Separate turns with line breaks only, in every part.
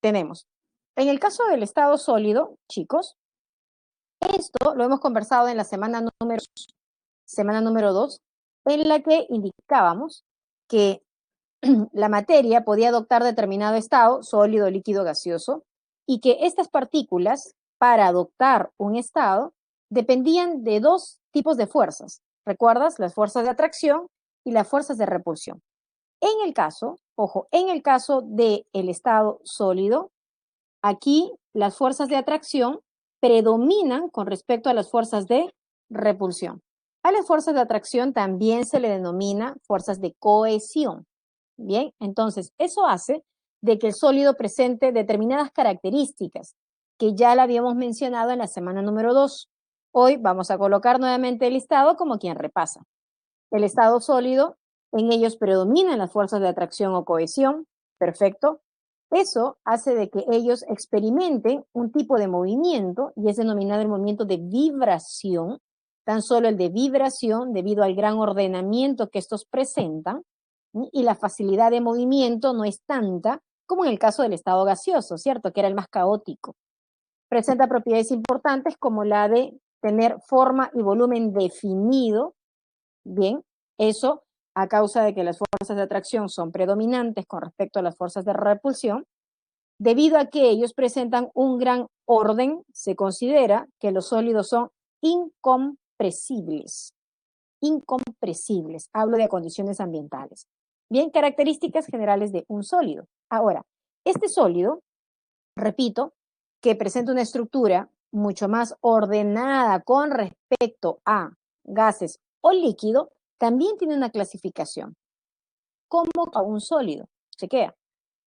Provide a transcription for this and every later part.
tenemos. En el caso del estado sólido, chicos, esto lo hemos conversado en la semana número 2, en la que indicábamos que la materia podía adoptar determinado estado, sólido, líquido, gaseoso, y que estas partículas, para adoptar un estado, dependían de dos tipos de fuerzas. ¿Recuerdas? Las fuerzas de atracción y las fuerzas de repulsión. En el caso, ojo, en el caso del estado sólido, aquí las fuerzas de atracción predominan con respecto a las fuerzas de repulsión. A las fuerzas de atracción también se le denomina fuerzas de cohesión. Bien, entonces eso hace de que el sólido presente determinadas características que ya la habíamos mencionado en la semana número 2. Hoy vamos a colocar nuevamente el listado como quien repasa. El estado sólido, en ellos predominan las fuerzas de atracción o cohesión, perfecto. Eso hace de que ellos experimenten un tipo de movimiento y es denominado el movimiento de vibración, tan solo el de vibración debido al gran ordenamiento que estos presentan, y la facilidad de movimiento no es tanta como en el caso del estado gaseoso, ¿cierto? Que era el más caótico. Presenta propiedades importantes como la de tener forma y volumen definido. Bien, eso a causa de que las fuerzas de atracción son predominantes con respecto a las fuerzas de repulsión. Debido a que ellos presentan un gran orden, se considera que los sólidos son incompresibles. Incompresibles. Hablo de condiciones ambientales. Bien, características generales de un sólido. Ahora, este sólido, repito, que presenta una estructura mucho más ordenada con respecto a gases o líquido, también tiene una clasificación como a un sólido. Chequea.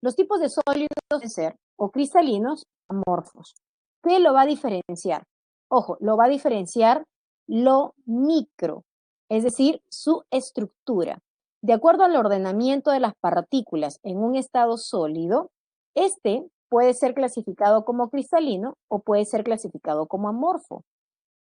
Los tipos de sólidos deben ser o cristalinos o amorfos. ¿Qué lo va a diferenciar? Ojo, lo va a diferenciar lo micro, es decir, su estructura. De acuerdo al ordenamiento de las partículas en un estado sólido, este puede ser clasificado como cristalino o puede ser clasificado como amorfo.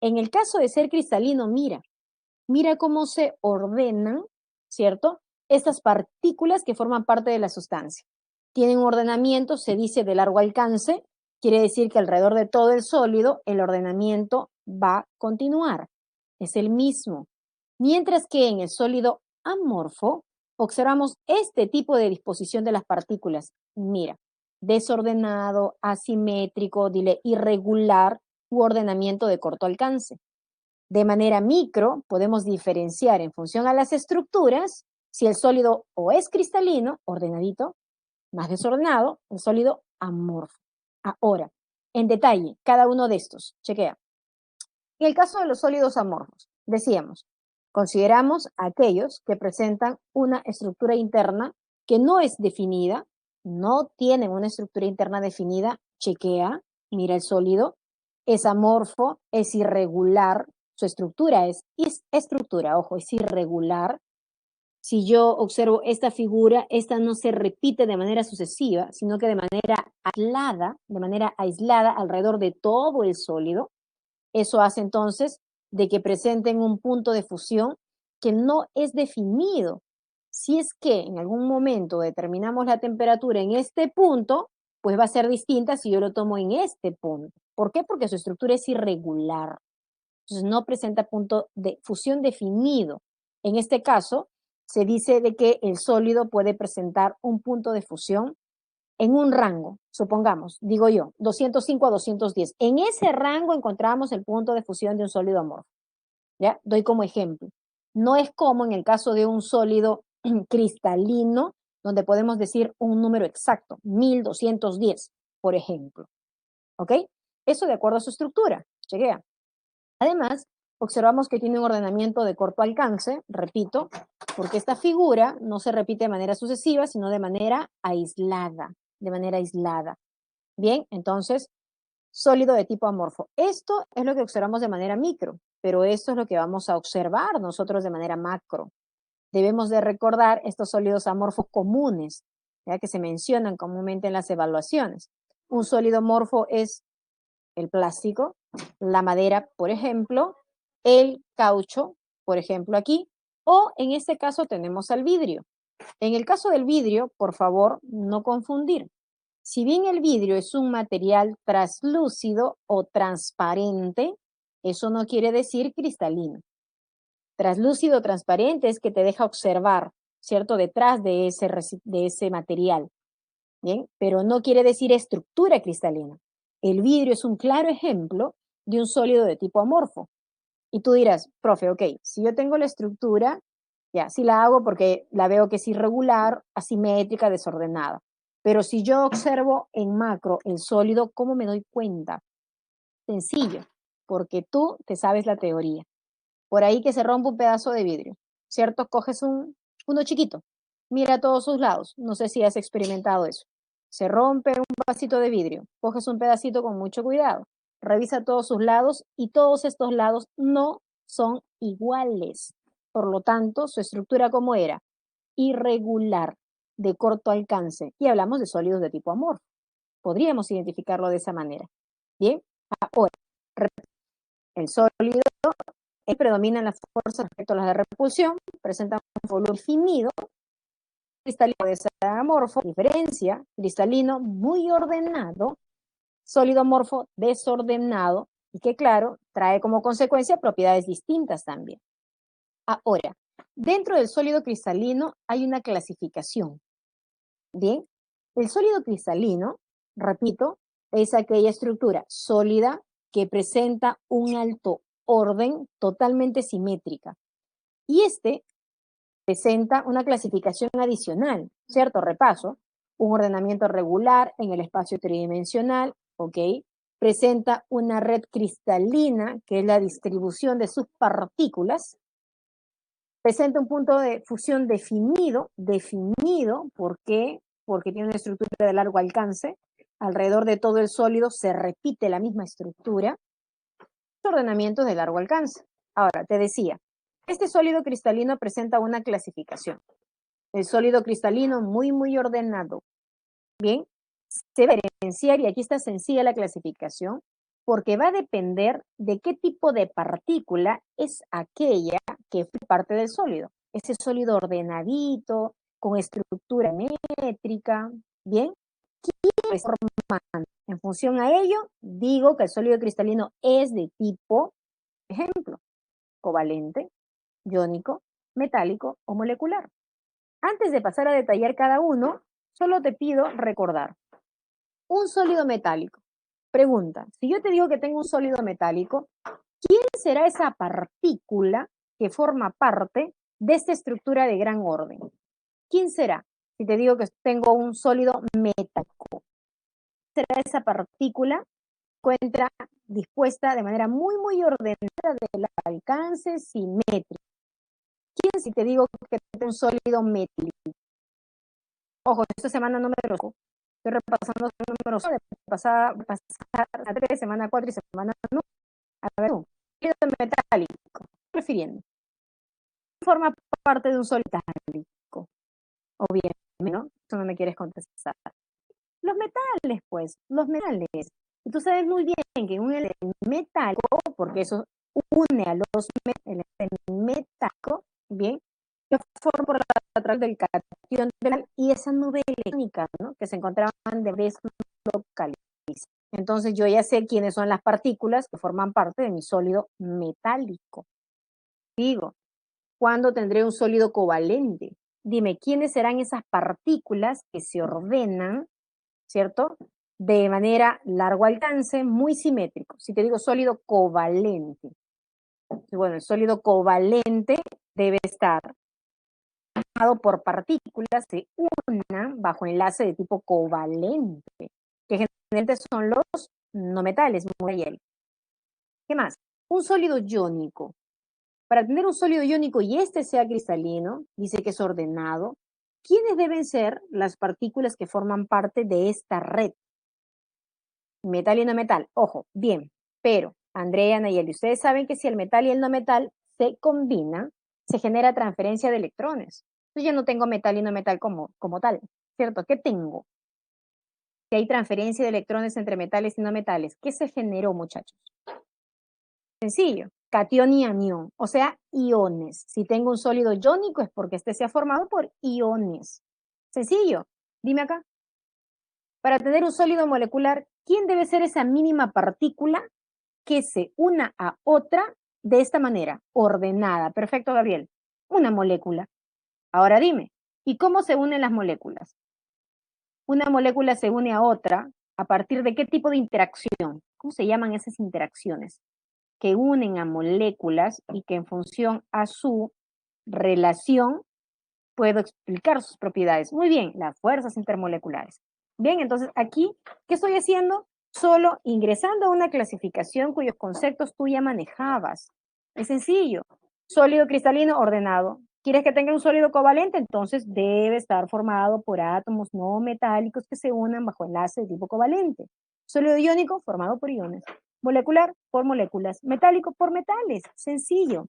En el caso de ser cristalino, mira cómo se ordenan, ¿cierto? Estas partículas que forman parte de la sustancia. Tienen un ordenamiento, se dice de largo alcance, quiere decir que alrededor de todo el sólido el ordenamiento va a continuar, es el mismo. Mientras que en el sólido amorfo observamos este tipo de disposición de las partículas. Mira, desordenado, asimétrico, dile irregular u ordenamiento de corto alcance. De manera micro, podemos diferenciar en función a las estructuras si el sólido o es cristalino, ordenadito, más desordenado, el sólido amorfo. Ahora, en detalle, cada uno de estos, chequea. En el caso de los sólidos amorfos, decíamos, consideramos aquellos que presentan una estructura interna que no es definida, no tienen una estructura interna definida, chequea, mira el sólido, es amorfo, es irregular, su estructura es estructura, ojo, es irregular. Si yo observo esta figura, esta no se repite de manera sucesiva, sino que de manera aislada alrededor de todo el sólido. Eso hace entonces de que presenten un punto de fusión que no es definido. Si es que en algún momento determinamos la temperatura en este punto, pues va a ser distinta si yo lo tomo en este punto. ¿Por qué? Porque su estructura es irregular. Entonces no presenta punto de fusión definido. En este caso, se dice de que el sólido puede presentar un punto de fusión en un rango, supongamos, digo yo, 205 a 210. En ese rango encontramos el punto de fusión de un sólido amorfo. ¿Ya? Doy como ejemplo. No es como en el caso de un sólido cristalino, donde podemos decir un número exacto, 1210, por ejemplo. ¿Ok? Eso de acuerdo a su estructura. Chequea. Además, observamos que tiene un ordenamiento de corto alcance, repito, porque esta figura no se repite de manera sucesiva, sino de manera aislada, Bien, entonces, sólido de tipo amorfo. Esto es lo que observamos de manera micro, pero esto es lo que vamos a observar nosotros de manera macro. Debemos de recordar estos sólidos amorfos comunes, ya que se mencionan comúnmente en las evaluaciones. Un sólido amorfo es el plástico, la madera, por ejemplo, el caucho, por ejemplo, aquí, o en este caso tenemos al vidrio. En el caso del vidrio, por favor, no confundir. Si bien el vidrio es un material translúcido o transparente, eso no quiere decir cristalino. Translúcido o transparente es que te deja observar, ¿cierto? Detrás de ese material, ¿bien? Pero no quiere decir estructura cristalina. El vidrio es un claro ejemplo de un sólido de tipo amorfo. Y tú dirás, profe, ok, si yo tengo la estructura, ya, sí la hago porque la veo que es irregular, asimétrica, desordenada. Pero si yo observo en macro el sólido, ¿cómo me doy cuenta? Sencillo, porque tú te sabes la teoría. Por ahí que se rompe un pedazo de vidrio, ¿cierto? Coges uno chiquito, mira a todos sus lados. No sé si has experimentado eso. Se rompe un vasito de vidrio, coges un pedacito con mucho cuidado, revisa todos sus lados y todos estos lados no son iguales. Por lo tanto, su estructura, ¿cómo era? Irregular, de corto alcance. Y hablamos de sólidos de tipo amorfo. Podríamos identificarlo de esa manera. Bien, ahora, el sólido predominan las fuerzas respecto a las de repulsión, presentan un volumen definido, cristalino de ser amorfo, diferencia, cristalino muy ordenado, sólido amorfo desordenado, y que claro, trae como consecuencia propiedades distintas también. Ahora, dentro del sólido cristalino hay una clasificación. Bien, el sólido cristalino, repito, es aquella estructura sólida que presenta un alto orden totalmente simétrica. Y presenta una clasificación adicional, ¿cierto? Repaso, un ordenamiento regular en el espacio tridimensional, ¿ok? Presenta una red cristalina, que es la distribución de sus partículas. Presenta un punto de fusión definido, ¿por qué? Porque tiene una estructura de largo alcance. Alrededor de todo el sólido se repite la misma estructura. Ordenamientos de largo alcance. Ahora, te decía, este sólido cristalino presenta una clasificación. El sólido cristalino muy ordenado. Bien, se va a diferenciar, y aquí está sencilla la clasificación, porque va a depender de qué tipo de partícula es aquella que fue parte del sólido. Ese sólido ordenadito, con estructura métrica, ¿bien? En función a ello, digo que el sólido cristalino es de tipo, ejemplo, covalente, iónico, metálico o molecular. Antes de pasar a detallar cada uno, solo te pido recordar. Un sólido metálico. Pregunta, si yo te digo que tengo un sólido metálico, ¿quién será esa partícula que forma parte de esta estructura de gran orden? ¿Quién será? Si te digo que tengo un sólido metálico, será esa partícula encuentra dispuesta de manera muy ordenada del alcance simétrico. ¿Quién si te digo que tengo un sólido metálico? Ojo, esta semana no me lo estoy repasando los números de pasar a 3, semana 4 y semana 1. A ver, sólido metálico, refiriendo. Forma parte de un sólido metálico. O bien, ¿no? Eso no me quieres contestar. Los metales, pues, los metales. Y tú sabes muy bien que un elemento metálico, porque eso une a los metálicos, bien, que forman por a través del catión y esa nube electrónica, ¿no? Que se encontraban de vez localizadas. Entonces yo ya sé quiénes son las partículas que forman parte de mi sólido metálico. Digo, ¿cuándo tendré un sólido covalente? Dime, ¿quiénes serán esas partículas que se ordenan, ¿cierto? De manera largo alcance, muy simétrico. Si te digo sólido covalente, bueno, el sólido covalente debe estar formado por partículas que unan bajo enlace de tipo covalente, que generalmente son los no metales, muy hielo. ¿Qué más? Un sólido iónico. Para tener un sólido iónico y este sea cristalino, dice que es ordenado, ¿quiénes deben ser las partículas que forman parte de esta red? Metal y no metal. Ojo, bien, pero Andrea, Nayeli, ustedes saben que si el metal y el no metal se combinan, se genera transferencia de electrones. Entonces yo no tengo metal y no metal como tal, ¿cierto? ¿Qué tengo? Si hay transferencia de electrones entre metales y no metales, ¿qué se generó, muchachos? Sencillo, catión y anión, o sea, iones. Si tengo un sólido iónico es porque este se ha formado por iones. Sencillo, dime acá. Para tener un sólido molecular, ¿quién debe ser esa mínima partícula que se una a otra de esta manera, ordenada? Perfecto, Gabriel. Una molécula. Ahora dime, ¿y cómo se unen las moléculas? Una molécula se une a otra a partir de qué tipo de interacción. ¿Cómo se llaman esas interacciones? Que unen a moléculas y que en función a su relación puedo explicar sus propiedades. Muy bien, las fuerzas intermoleculares. Bien, entonces aquí, ¿qué estoy haciendo? Solo ingresando a una clasificación cuyos conceptos tú ya manejabas. Es sencillo. Sólido cristalino ordenado. ¿Quieres que tenga un sólido covalente? Entonces debe estar formado por átomos no metálicos que se unan bajo enlace de tipo covalente. Sólido iónico formado por iones. Molecular por moléculas. Metálico por metales. Sencillo.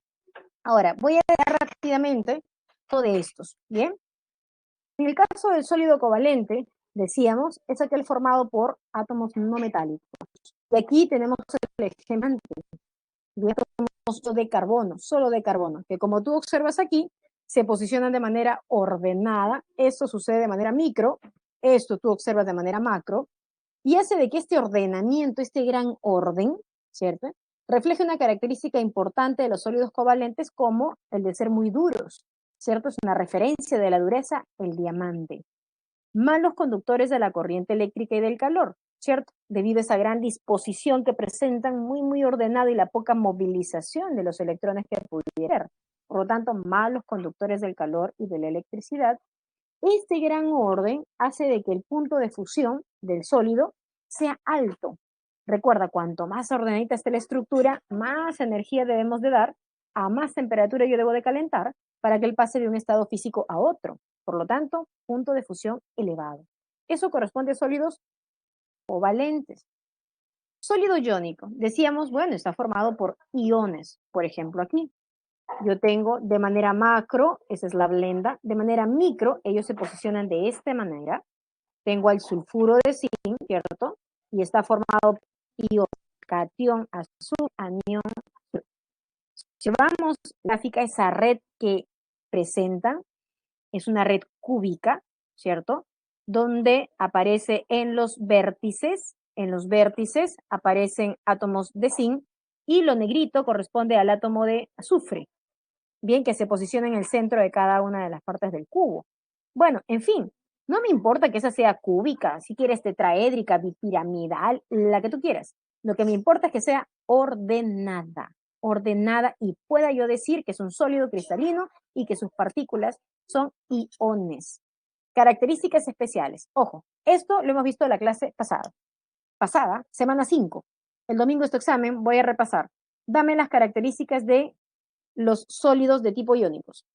Ahora, voy a dar rápidamente de estos, ¿bien? En el caso del sólido covalente, decíamos, es aquel formado por átomos no metálicos. Y aquí tenemos el ejemplo de átomos de carbono, solo de carbono, que como tú observas aquí, se posicionan de manera ordenada. Esto sucede de manera micro, esto tú observas de manera macro, y hace de que este ordenamiento, este gran orden, ¿cierto? Refleje una característica importante de los sólidos covalentes como el de ser muy duros, ¿cierto? Es una referencia de la dureza, el diamante. Malos conductores de la corriente eléctrica y del calor, ¿cierto? Debido a esa gran disposición que presentan, muy ordenado y la poca movilización de los electrones que pudieran. Por lo tanto, malos conductores del calor y de la electricidad. Este gran orden hace de que el punto de fusión del sólido sea alto. Recuerda, cuanto más ordenadita esté la estructura, más energía debemos de dar, a más temperatura yo debo de calentar para que él pase de un estado físico a otro. Por lo tanto, punto de fusión elevado. Eso corresponde a sólidos covalentes. Sólido iónico. Decíamos, bueno, está formado por iones, por ejemplo aquí. Yo tengo de manera macro, esa es la blenda, de manera micro, ellos se posicionan de esta manera. Tengo al sulfuro de zinc, ¿cierto? Y está formado por ion, cation, azul, anión. Llevamos gráfica, esa red que presenta, es una red cúbica, ¿cierto? Donde aparece en los vértices aparecen átomos de zinc y lo negrito corresponde al átomo de azufre, bien, que se posiciona en el centro de cada una de las partes del cubo. Bueno, en fin, no me importa que esa sea cúbica, si quieres tetraédrica, bipiramidal, la que tú quieras. Lo que me importa es que sea ordenada y pueda yo decir que es un sólido cristalino y que sus partículas son iones. Características especiales. Ojo, esto lo hemos visto en la clase pasada, semana 5. El domingo es tu examen, voy a repasar. Dame las características de los sólidos de tipo iónicos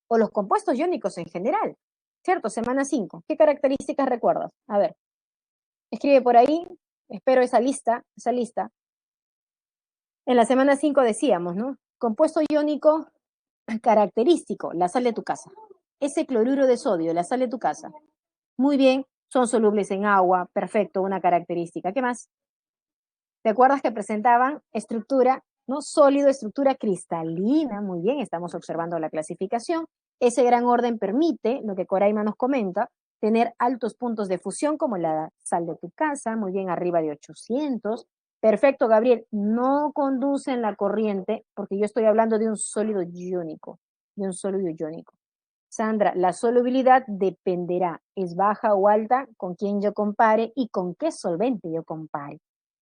o los compuestos iónicos en general, ¿cierto? Semana 5. ¿Qué características recuerdas? A ver, escribe por ahí, espero esa lista. En la semana 5 decíamos, ¿no? Compuesto iónico característico, la sal de tu casa. Ese cloruro de sodio, la sal de tu casa. Muy bien, son solubles en agua, perfecto, una característica. ¿Qué más? ¿Te acuerdas que presentaban estructura, no sólido, estructura cristalina? Muy bien, estamos observando la clasificación. Ese gran orden permite, lo que Coraima nos comenta, tener altos puntos de fusión como la sal de tu casa, muy bien, arriba de 800. Perfecto, Gabriel, no conducen la corriente porque yo estoy hablando de un sólido iónico, Sandra, la solubilidad dependerá, es baja o alta, con quién yo compare y con qué solvente yo compare,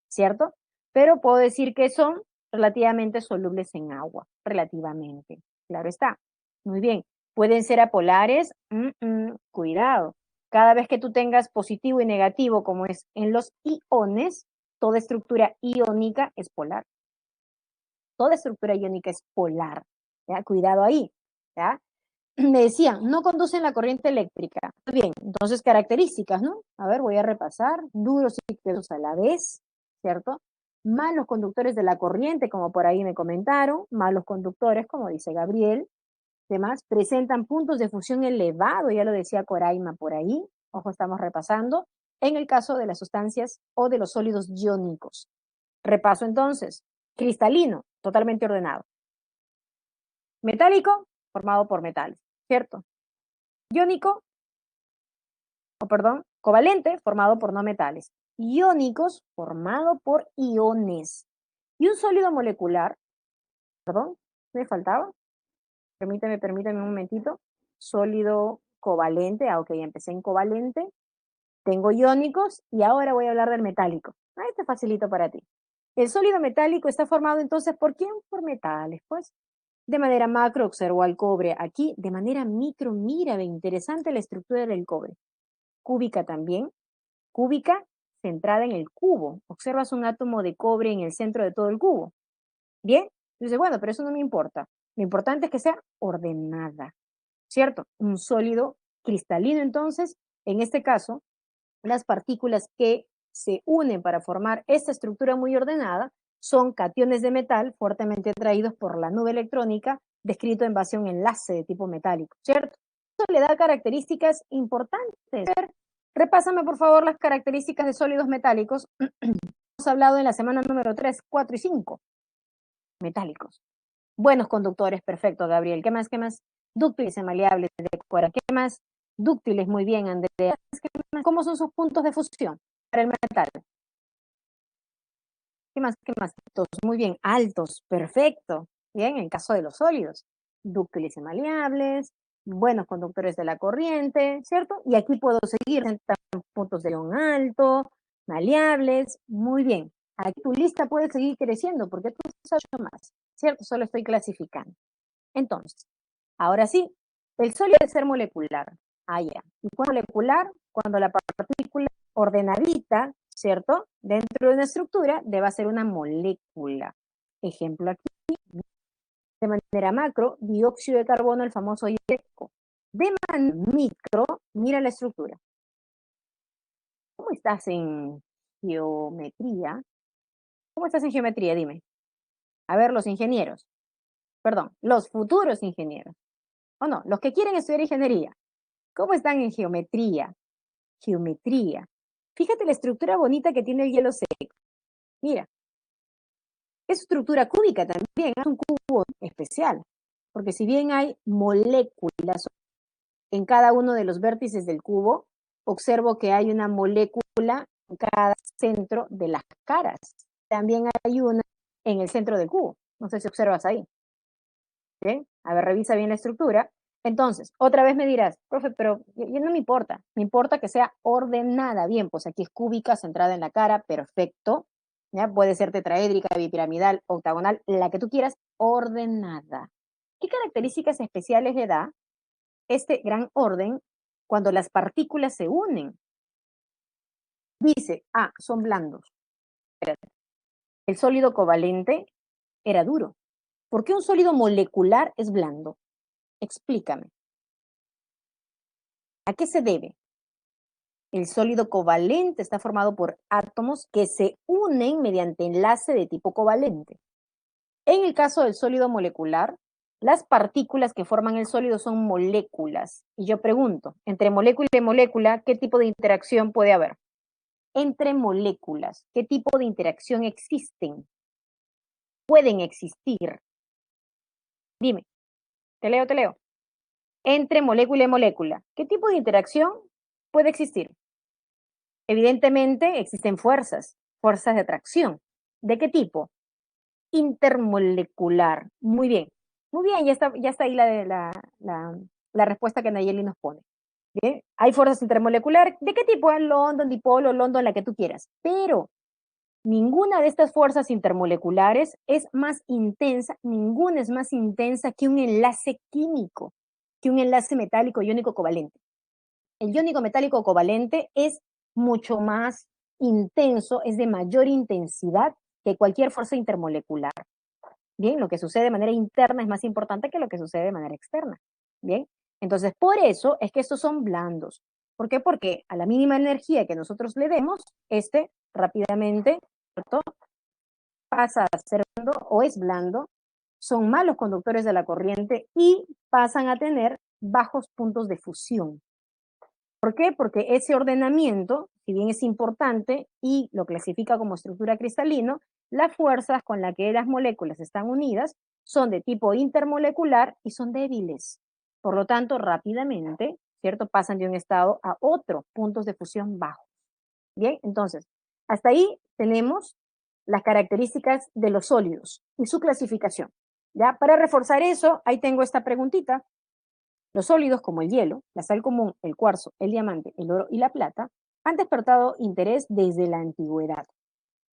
¿cierto? Pero puedo decir que son relativamente solubles en agua, relativamente, claro está. Muy bien, pueden ser apolares, cuidado. Cada vez que tú tengas positivo y negativo, como es en los iones, toda estructura iónica es polar. Toda estructura iónica es polar, ¿ya? Cuidado ahí, ¿ya? Me decían, no conducen la corriente eléctrica. Bien, entonces características, ¿no? A ver, voy a repasar. Duros y líquidos a la vez, ¿cierto? Malos conductores de la corriente, como por ahí me comentaron. Malos conductores, como dice Gabriel. Demás, presentan puntos de fusión elevado, ya lo decía Coraima por ahí. Ojo, estamos repasando. En el caso de las sustancias o de los sólidos iónicos. Repaso entonces. Cristalino, totalmente ordenado. Metálico, formado por metales, ¿cierto? Iónico, Covalente, formado por no metales. Iónicos, formado por iones. Y un sólido molecular, perdón, ¿me faltaba? Permíteme un momentito. Sólido covalente, ok, empecé en covalente. Tengo iónicos y ahora voy a hablar del metálico. Este facilito para ti. El sólido metálico está formado entonces ¿por quién? Por metales, pues. De manera macro observo al cobre. Aquí, de manera micro, mira, ve interesante la estructura del cobre. Cúbica también. Cúbica centrada en el cubo. Observas un átomo de cobre en el centro de todo el cubo. Bien, dice, bueno, pero eso no me importa. Lo importante es que sea ordenada, ¿cierto? Un sólido cristalino, entonces, en este caso, las partículas que se unen para formar esta estructura muy ordenada son cationes de metal fuertemente atraídos por la nube electrónica, descrito en base a un enlace de tipo metálico, ¿cierto? Eso le da características importantes. Repásame, por favor, las características de sólidos metálicos. Hemos hablado en la semana número 3, 4 y 5. Metálicos. Buenos conductores, perfecto, Gabriel. ¿Qué más? ¿Qué más? Dúctiles y maleables de cuerda. ¿Qué más? Dúctiles, muy bien, Andrea. ¿Cómo son sus puntos de fusión para el metal? ¿Qué más? ¿Qué más? Altos, muy bien, altos, perfecto. Bien, en el caso de los sólidos, dúctiles y maleables, buenos conductores de la corriente, ¿cierto? Y aquí puedo seguir, puntos de ion alto, maleables, muy bien. Aquí tu lista puede seguir creciendo porque tú sabes más, ¿cierto? Solo estoy clasificando. Entonces, ahora sí, el sólido debe ser molecular. Ya. ¿Y cuál molecular? Cuando la partícula ordenadita, ¿cierto? Dentro de una estructura debe ser una molécula. Ejemplo aquí, de manera macro, dióxido de carbono, el famoso IECO. De manera micro, mira la estructura. ¿Cómo estás en geometría? ¿Cómo estás en geometría? Dime. A ver, los ingenieros. Perdón, los futuros ingenieros. O no, los que quieren estudiar ingeniería. ¿Cómo están en geometría? Geometría. Fíjate la estructura bonita que tiene el hielo seco. Mira, es estructura cúbica también, es un cubo especial, porque si bien hay moléculas en cada uno de los vértices del cubo, observo que hay una molécula en cada centro de las caras. También hay una en el centro del cubo. No sé si observas ahí. ¿Bien? A ver, revisa bien la estructura. Entonces, otra vez me dirás, profe, pero no me importa que sea ordenada. Bien, pues aquí es cúbica, centrada en la cara, perfecto. ¿Ya? Puede ser tetraédrica, bipiramidal, octagonal, la que tú quieras, ordenada. ¿Qué características especiales le da este gran orden cuando las partículas se unen? Dice, son blandos. Espérate. El sólido covalente era duro. ¿Por qué un sólido molecular es blando? Explícame. ¿A qué se debe? El sólido covalente está formado por átomos que se unen mediante enlace de tipo covalente. En el caso del sólido molecular, las partículas que forman el sólido son moléculas. Y yo pregunto, entre molécula y molécula, ¿qué tipo de interacción puede haber? Entre moléculas, ¿qué tipo de interacción existen? Pueden existir. Dime, te leo. Entre molécula y molécula, ¿qué tipo de interacción puede existir? Evidentemente existen fuerzas de atracción. ¿De qué tipo? Intermolecular. Muy bien, ya está ahí la respuesta que Nayeli nos pone. ¿Bien? Hay fuerzas intermoleculares. ¿De qué tipo? London, dipolo, London, la que tú quieras. Pero ninguna de estas fuerzas intermoleculares es más intensa, ninguna es más intensa que un enlace químico, que un enlace metálico iónico covalente. El iónico metálico covalente es mucho más intenso, es de mayor intensidad que cualquier fuerza intermolecular. Bien, lo que sucede de manera interna es más importante que lo que sucede de manera externa. Bien, entonces por eso es que estos son blandos. ¿Por qué? Porque a la mínima energía que nosotros le demos, rápidamente, ¿cierto?, pasa a ser blando o es blando, son malos conductores de la corriente y pasan a tener bajos puntos de fusión. ¿Por qué? Porque ese ordenamiento, si bien es importante y lo clasifica como estructura cristalino, las fuerzas con las que las moléculas están unidas son de tipo intermolecular y son débiles. Por lo tanto, rápidamente ¿cierto? Pasan de un estado a otro, puntos de fusión bajos. Bien, entonces, hasta ahí tenemos las características de los sólidos y su clasificación. ¿Ya? Para reforzar eso, ahí tengo esta preguntita. Los sólidos como el hielo, la sal común, el cuarzo, el diamante, el oro y la plata han despertado interés desde la antigüedad.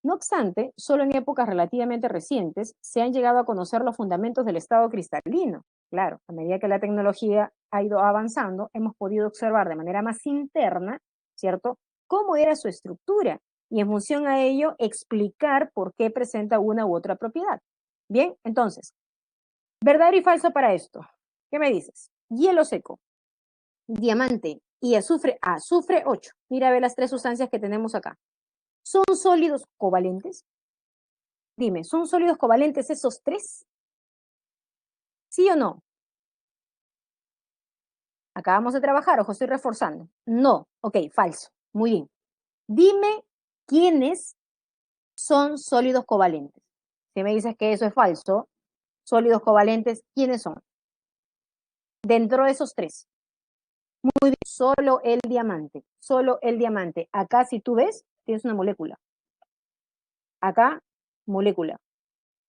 No obstante, solo en épocas relativamente recientes se han llegado a conocer los fundamentos del estado cristalino. Claro, a medida que la tecnología ha ido avanzando, hemos podido observar de manera más interna, ¿cierto?, cómo era su estructura y en función a ello explicar por qué presenta una u otra propiedad. Bien, entonces, verdadero y falso para esto. ¿Qué me dices? Hielo seco, diamante y azufre, azufre 8. Mira, ve las tres sustancias que tenemos acá. ¿Son sólidos covalentes? Dime, ¿son sólidos covalentes esos tres? ¿Sí o no? Acabamos de trabajar, ojo, estoy reforzando. No, ok, falso. Muy bien. Dime quiénes son sólidos covalentes. Si me dices que eso es falso, sólidos covalentes, ¿quiénes son? Dentro de esos tres. Muy bien, solo el diamante, solo el diamante. Acá, si tú ves, tienes una molécula. Acá, molécula.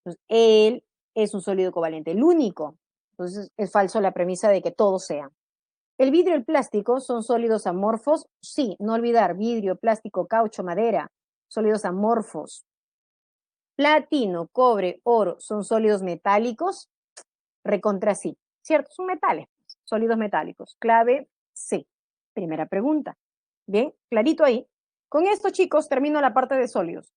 Entonces, él es un sólido covalente, el único. Entonces, es falso la premisa de que todos sean. ¿El vidrio y el plástico son sólidos amorfos? Sí, no olvidar, vidrio, plástico, caucho, madera, sólidos amorfos. Platino, cobre, oro, ¿son sólidos metálicos? Recontra sí, ¿cierto? Son metales, sólidos metálicos. Clave C. Primera pregunta. Bien, clarito ahí. Con esto, chicos, termino la parte de sólidos,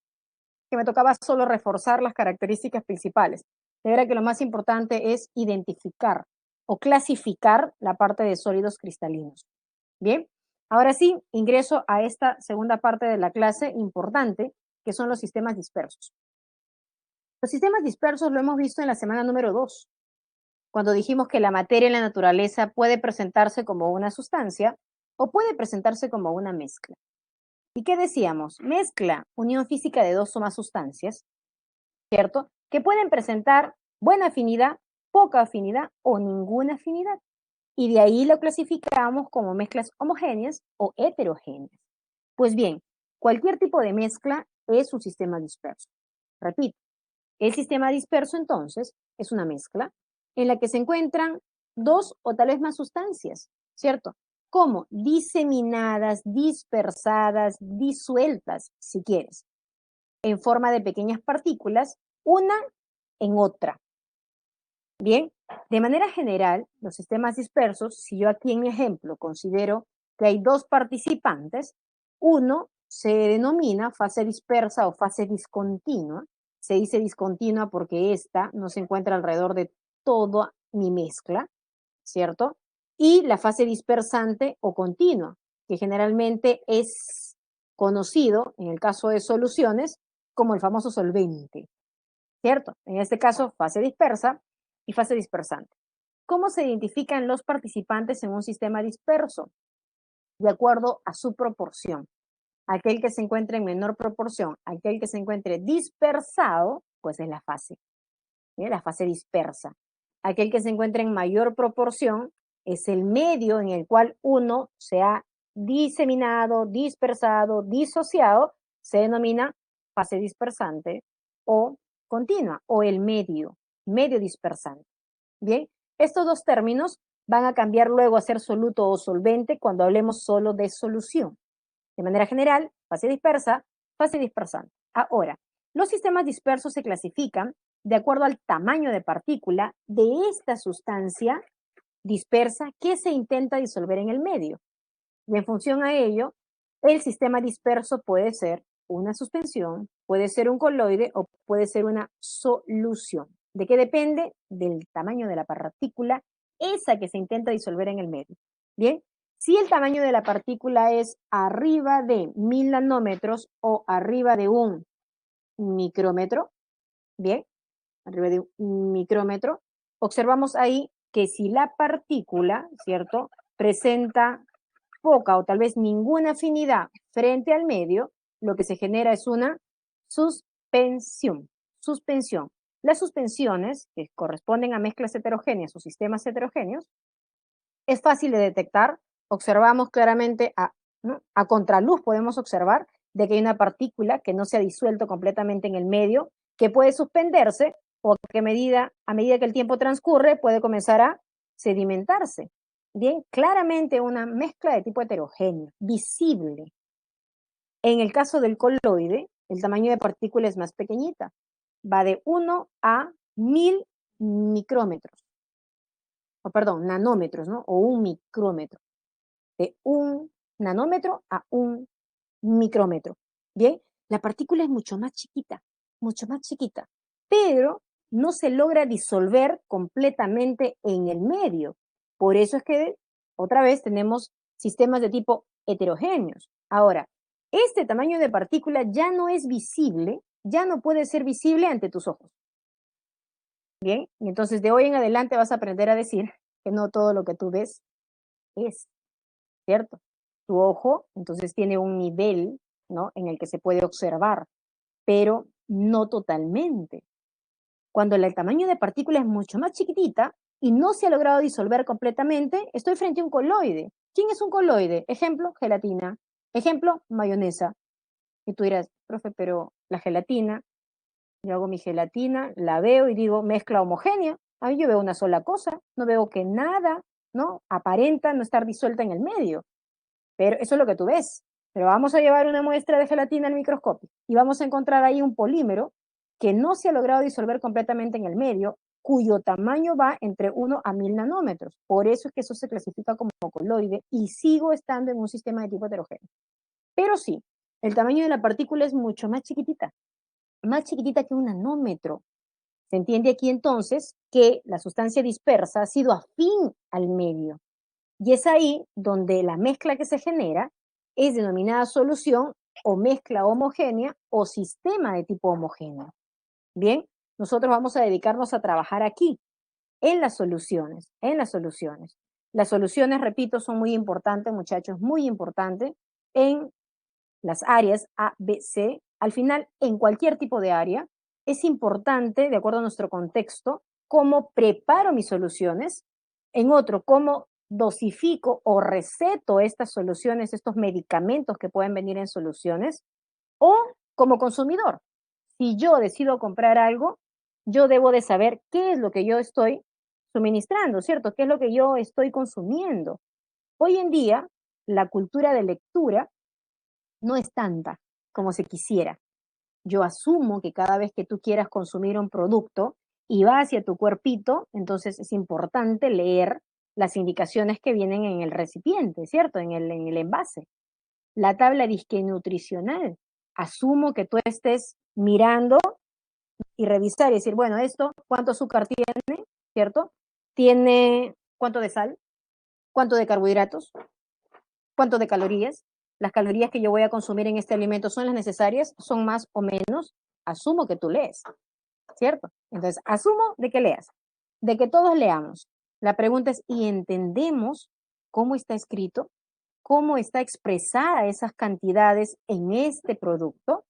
que me tocaba solo reforzar las características principales. De verdad que lo más importante es identificar o clasificar la parte de sólidos cristalinos. Bien, ahora sí, ingreso a esta segunda parte de la clase importante, que son los sistemas dispersos. Los sistemas dispersos lo hemos visto en la semana número 2, cuando dijimos que la materia en la naturaleza puede presentarse como una sustancia o puede presentarse como una mezcla. ¿Y qué decíamos? Mezcla, unión física de dos o más sustancias, ¿cierto? Que pueden presentar buena afinidad, poca afinidad o ninguna afinidad. Y de ahí lo clasificamos como mezclas homogéneas o heterogéneas. Pues bien, cualquier tipo de mezcla es un sistema disperso. Repito, el sistema disperso entonces es una mezcla en la que se encuentran dos o tal vez más sustancias, ¿cierto? Como diseminadas, dispersadas, disueltas, si quieres, en forma de pequeñas partículas, una en otra. Bien, de manera general, los sistemas dispersos, si yo aquí en mi ejemplo considero que hay dos participantes, uno se denomina fase dispersa o fase discontinua. Se dice discontinua porque esta no se encuentra alrededor de toda mi mezcla, ¿cierto? Y la fase dispersante o continua, que generalmente es conocido, en el caso de soluciones, como el famoso solvente, ¿cierto? En este caso, fase dispersa y fase dispersante. ¿Cómo se identifican los participantes en un sistema disperso? De acuerdo a su proporción. Aquel que se encuentre en menor proporción, aquel que se encuentre dispersado, pues es la fase dispersa. Aquel que se encuentre en mayor proporción es el medio en el cual uno se ha diseminado, dispersado, disociado, se denomina fase dispersante o continua, o el medio dispersante. Bien, estos dos términos van a cambiar luego a ser soluto o solvente cuando hablemos solo de solución. De manera general, fase dispersa, fase dispersante. Ahora, los sistemas dispersos se clasifican de acuerdo al tamaño de partícula de esta sustancia dispersa que se intenta disolver en el medio. Y en función a ello, el sistema disperso puede ser una suspensión, puede ser un coloide o puede ser una solución. ¿De qué depende? Del tamaño de la partícula, esa que se intenta disolver en el medio. Bien, si el tamaño de la partícula es arriba de 1000 nanómetros o arriba de un micrómetro, bien, arriba de un micrómetro, observamos ahí que si la partícula, ¿cierto?, presenta poca o tal vez ninguna afinidad frente al medio, lo que se genera es una suspensión. Suspensión. Las suspensiones, que corresponden a mezclas heterogéneas o sistemas heterogéneos, es fácil de detectar observamos claramente ¿no? A contraluz podemos observar de que hay una partícula que no se ha disuelto completamente en el medio, que puede suspenderse o que a medida que el tiempo transcurre puede comenzar a sedimentarse. Bien, claramente una mezcla de tipo heterogéneo, visible. En el caso del coloide, el tamaño de partícula es más pequeñita, va de 1 a 1000 micrómetros, o perdón, nanómetros, ¿no? O un micrómetro, de un nanómetro a un micrómetro. Bien, la partícula es mucho más chiquita, pero no se logra disolver completamente en el medio. Por eso es que, otra vez, tenemos sistemas de tipo heterogéneos. Ahora, este tamaño de partícula ya no es visible, ya no puede ser visible ante tus ojos. Bien, y entonces de hoy en adelante vas a aprender a decir que no todo lo que tú ves es, ¿cierto? Tu ojo, entonces, tiene un nivel, ¿no? En el que se puede observar, pero no totalmente. Cuando el tamaño de partícula es mucho más chiquitita y no se ha logrado disolver completamente, estoy frente a un coloide. ¿Quién es un coloide? Ejemplo, gelatina. Ejemplo, mayonesa. Y tú dirás, profe, pero la gelatina, yo hago mi gelatina, la veo y digo, mezcla homogénea. A mí yo veo una sola cosa, no veo que nada, ¿no? Aparenta no estar disuelta en el medio. Pero eso es lo que tú ves. Pero vamos a llevar una muestra de gelatina al microscopio y vamos a encontrar ahí un polímero que no se ha logrado disolver completamente en el medio, cuyo tamaño va entre 1 a 1000 nanómetros. Por eso es que eso se clasifica como coloide y sigo estando en un sistema de tipo heterogéneo. Pero sí, el tamaño de la partícula es mucho más chiquitita que un nanómetro. Se entiende aquí entonces que la sustancia dispersa ha sido afín al medio. Y es ahí donde la mezcla que se genera es denominada solución o mezcla homogénea o sistema de tipo homogéneo. Bien, nosotros vamos a dedicarnos a trabajar aquí, en las soluciones, Las soluciones, repito, son muy importantes, muchachos, muy importantes en las áreas A, B, C. Al final, en cualquier tipo de área, es importante, de acuerdo a nuestro contexto, cómo preparo mis soluciones, en otro, cómo dosifico o receto estas soluciones, estos medicamentos que pueden venir en soluciones, o como consumidor. Si yo decido comprar algo, yo debo de saber qué es lo que yo estoy suministrando, ¿cierto? ¿Qué es lo que yo estoy consumiendo? Hoy en día, la cultura de lectura no es tanta como se quisiera. Yo asumo que cada vez que tú quieras consumir un producto y va hacia tu cuerpito, entonces es importante leer las indicaciones que vienen en el recipiente, ¿cierto? En el envase. La tabla disque nutricional. Asumo que tú estés mirando y revisar y decir, bueno, esto, ¿cuánto azúcar tiene? ¿Cierto? Tiene, ¿cuánto de sal? ¿Cuánto de carbohidratos? ¿Cuánto de calorías? Las calorías que yo voy a consumir en este alimento son las necesarias, son más o menos. Asumo que tú lees, ¿cierto? Entonces, asumo de que leas, de que todos leamos. La pregunta es, ¿y entendemos cómo está escrito? ¿Cómo está expresada esas cantidades en este producto?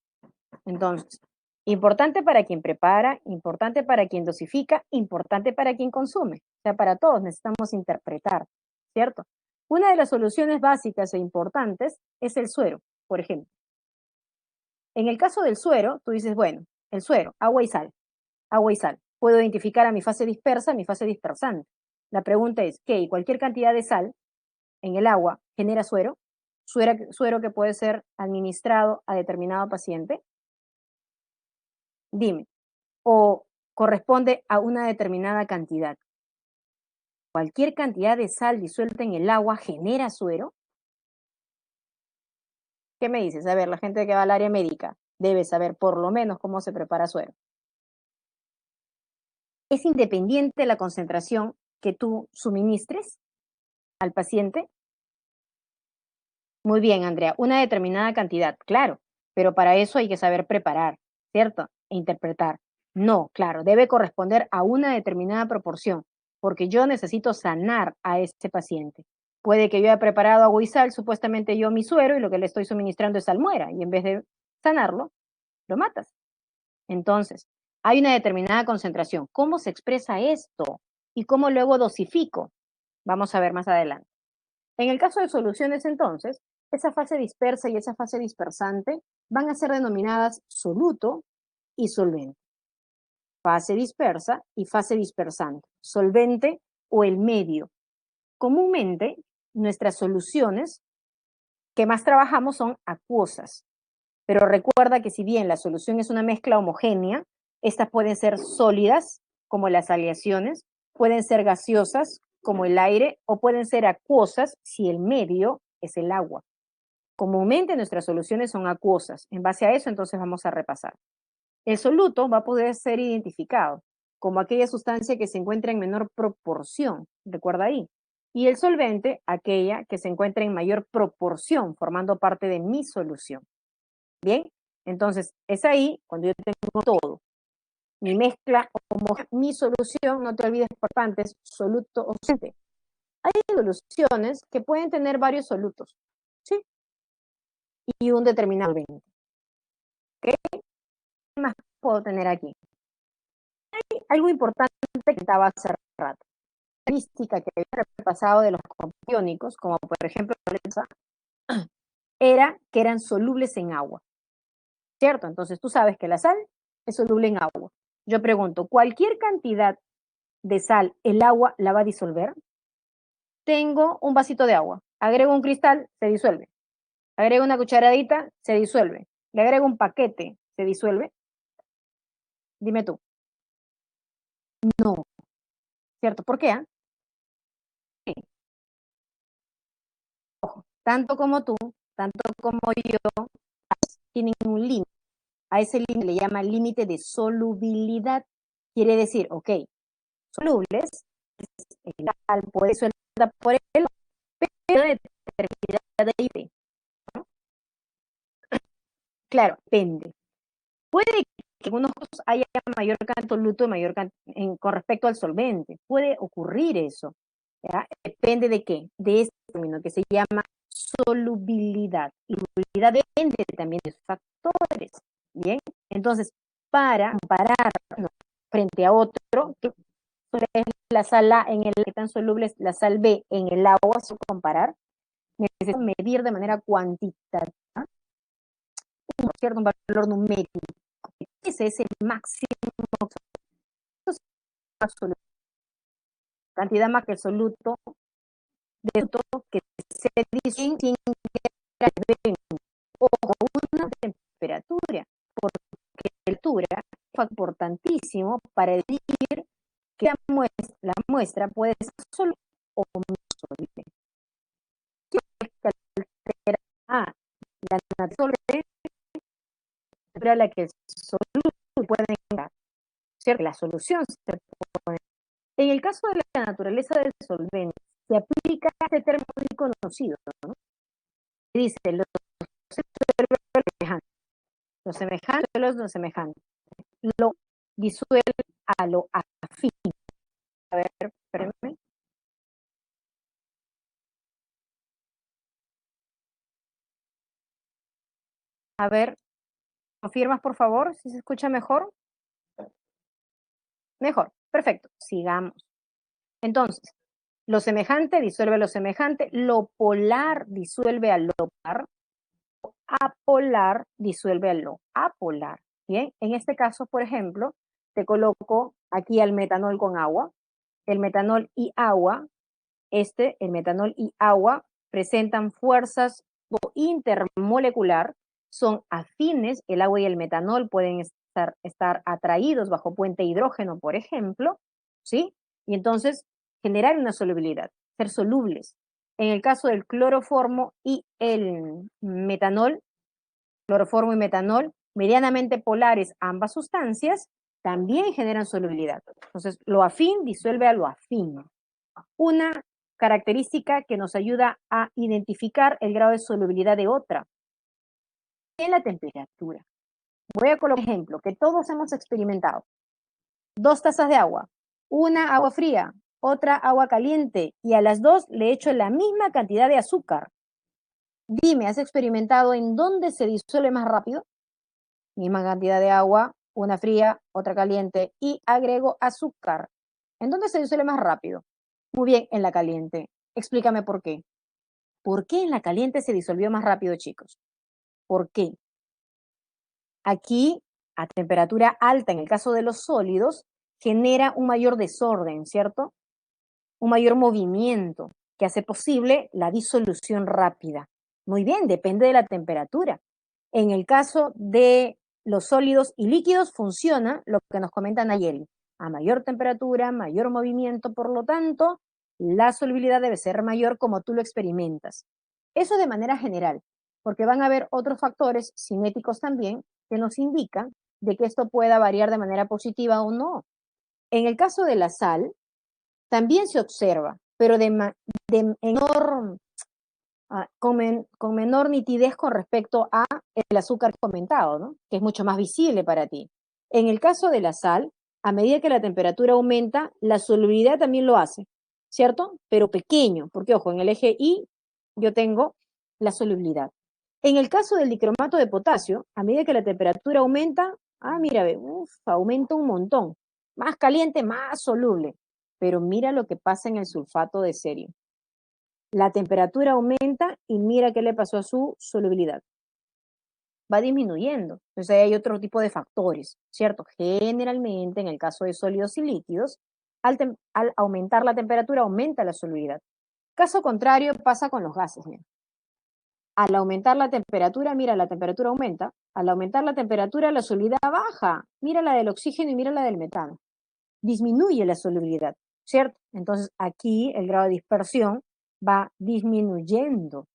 Entonces, importante para quien prepara, importante para quien dosifica, importante para quien consume. O sea, para todos necesitamos interpretar, ¿cierto? Una de las soluciones básicas e importantes es el suero, por ejemplo. En el caso del suero, tú dices, bueno, el suero, agua y sal, agua y sal. Puedo identificar a mi fase dispersa, a mi fase dispersante. La pregunta es, ¿qué? ¿Cualquier cantidad de sal en el agua genera suero? ¿Suero que puede ser administrado a determinado paciente? Dime, o corresponde a una determinada cantidad. ¿Cualquier cantidad de sal disuelta en el agua genera suero? ¿Qué me dices? A ver, la gente que va al área médica debe saber por lo menos cómo se prepara suero. ¿Es independiente la concentración que tú suministres al paciente? Muy bien, Andrea, una determinada cantidad, claro, pero para eso hay que saber preparar, ¿cierto? E interpretar. No, claro, debe corresponder a una determinada proporción, porque yo necesito sanar a este paciente. Puede que yo haya preparado agua y sal, supuestamente yo mi suero, y lo que le estoy suministrando es salmuera, y en vez de sanarlo, lo matas. Entonces, hay una determinada concentración. ¿Cómo se expresa esto? ¿Y cómo luego dosifico? Vamos a ver más adelante. En el caso de soluciones, entonces, esa fase dispersa y esa fase dispersante van a ser denominadas soluto y solvente. Fase dispersa y fase dispersante, solvente o el medio. Comúnmente, nuestras soluciones que más trabajamos son acuosas, pero recuerda que si bien la solución es una mezcla homogénea, estas pueden ser sólidas, como las aleaciones, pueden ser gaseosas, como el aire, o pueden ser acuosas si el medio es el agua. Comúnmente nuestras soluciones son acuosas. En base a eso, entonces vamos a repasar. El soluto va a poder ser identificado como aquella sustancia que se encuentra en menor proporción, recuerda ahí. Y el solvente, aquella que se encuentra en mayor proporción, formando parte de mi solución. Bien, entonces es ahí cuando yo tengo todo. Mi mezcla como mi solución, no te olvides participantes, soluto o solvente. Hay soluciones que pueden tener varios solutos, ¿sí? Y un determinado solvente. ¿Ok? ¿Qué más puedo tener aquí? Hay algo importante que estaba hace rato. La mística que había repasado de los compiónicos, como por ejemplo era que eran solubles en agua, ¿cierto? Entonces tú sabes que la sal es soluble en agua. Yo pregunto, ¿cualquier cantidad de sal el agua la va a disolver? Tengo un vasito de agua, agrego un cristal, se disuelve. Agrego una cucharadita, se disuelve. Le agrego un paquete, se disuelve. Dime tú. No, ¿cierto? ¿Por qué? Sí. Ojo, tanto como tú, tanto como yo, tienen un límite. A ese límite le llama límite de solubilidad. Quiere decir, ok, solubles, el sal puede suelta por el, pero de determinada de ¿no? Claro, depende. Puede que en algunos casos haya mayor cantidad de soluto con respecto al solvente. Puede ocurrir eso. ¿Ya? Depende de qué, de este término que se llama solubilidad. Y solubilidad depende también de factores. Bien, entonces, para comparar frente a otro, que es la sal A en el que están solubles, la sal B en el agua, comparar, necesito medir de manera cuantitativa, ¿cierto? Un valor numérico. Ese es el máximo absoluto. Cantidad más que el soluto de que se dice sin ojo, una temperatura, porque la temperatura es importantísimo para decir que la muestra puede ser solo o no soluble. Ah, la naturaleza a la que el soluble puede encontrar, ¿cierto? La solución se pone. En el caso de la naturaleza del solvente, se aplica este término muy conocido, ¿no? Dice, los semejantes, los semejantes. Lo disuelve a lo afín. A ver, espérenme. A ver, ¿confirmas, por favor, si se escucha mejor? Mejor, perfecto, sigamos. Entonces, lo semejante disuelve a lo semejante, lo polar disuelve a lo polar, apolar disuelve a lo apolar. Bien, en este caso, por ejemplo, te coloco aquí al metanol con agua. El metanol y agua, el metanol y agua presentan fuerzas intermolecular, son afines, el agua y el metanol pueden estar atraídos bajo puente hidrógeno, por ejemplo, ¿sí? Y entonces generar una solubilidad, ser solubles. En el caso del cloroformo y el metanol, cloroformo y metanol, medianamente polares ambas sustancias, también generan solubilidad. Entonces, lo afín disuelve a lo afín. Una característica que nos ayuda a identificar el grado de solubilidad de otra es la temperatura. Voy a colocar un ejemplo que todos hemos experimentado. 2 tazas de agua, una agua fría, otra agua caliente, y a las 2 le echo la misma cantidad de azúcar. Dime, ¿has experimentado en dónde se disuelve más rápido? Misma cantidad de agua, una fría, otra caliente, y agrego azúcar. ¿En dónde se disuelve más rápido? Muy bien, en la caliente. Explícame por qué. ¿Por qué en la caliente se disolvió más rápido, chicos? ¿Por qué? Aquí, a temperatura alta, en el caso de los sólidos, genera un mayor desorden, ¿cierto? Un mayor movimiento que hace posible la disolución rápida. Muy bien, depende de la temperatura. En el caso de los sólidos y líquidos funciona lo que nos comenta Nayeli. A mayor temperatura, mayor movimiento, por lo tanto, la solubilidad debe ser mayor como tú lo experimentas. Eso de manera general, porque van a haber otros factores cinéticos también que nos indican de que esto pueda variar de manera positiva o no. En el caso de la sal, también se observa, pero con menor nitidez con respecto a el azúcar comentado, ¿no? Que es mucho más visible para ti. En el caso de la sal, a medida que la temperatura aumenta, la solubilidad también lo hace, ¿cierto? Pero pequeño, porque ojo, en el eje Y yo tengo la solubilidad. En el caso del dicromato de potasio, a medida que la temperatura aumenta, mira, aumenta un montón. Más caliente, más soluble. Pero mira lo que pasa en el sulfato de cerio. La temperatura aumenta y mira qué le pasó a su solubilidad. Va disminuyendo. Entonces hay otro tipo de factores, ¿cierto? Generalmente, en el caso de sólidos y líquidos, al aumentar la temperatura, aumenta la solubilidad. Caso contrario, pasa con los gases. Mira. Al aumentar la temperatura, mira, la temperatura aumenta. Al aumentar la temperatura, la solubilidad baja. Mira la del oxígeno y mira la del metano. Disminuye la solubilidad, ¿cierto? Entonces aquí el grado de dispersión va disminuyendo.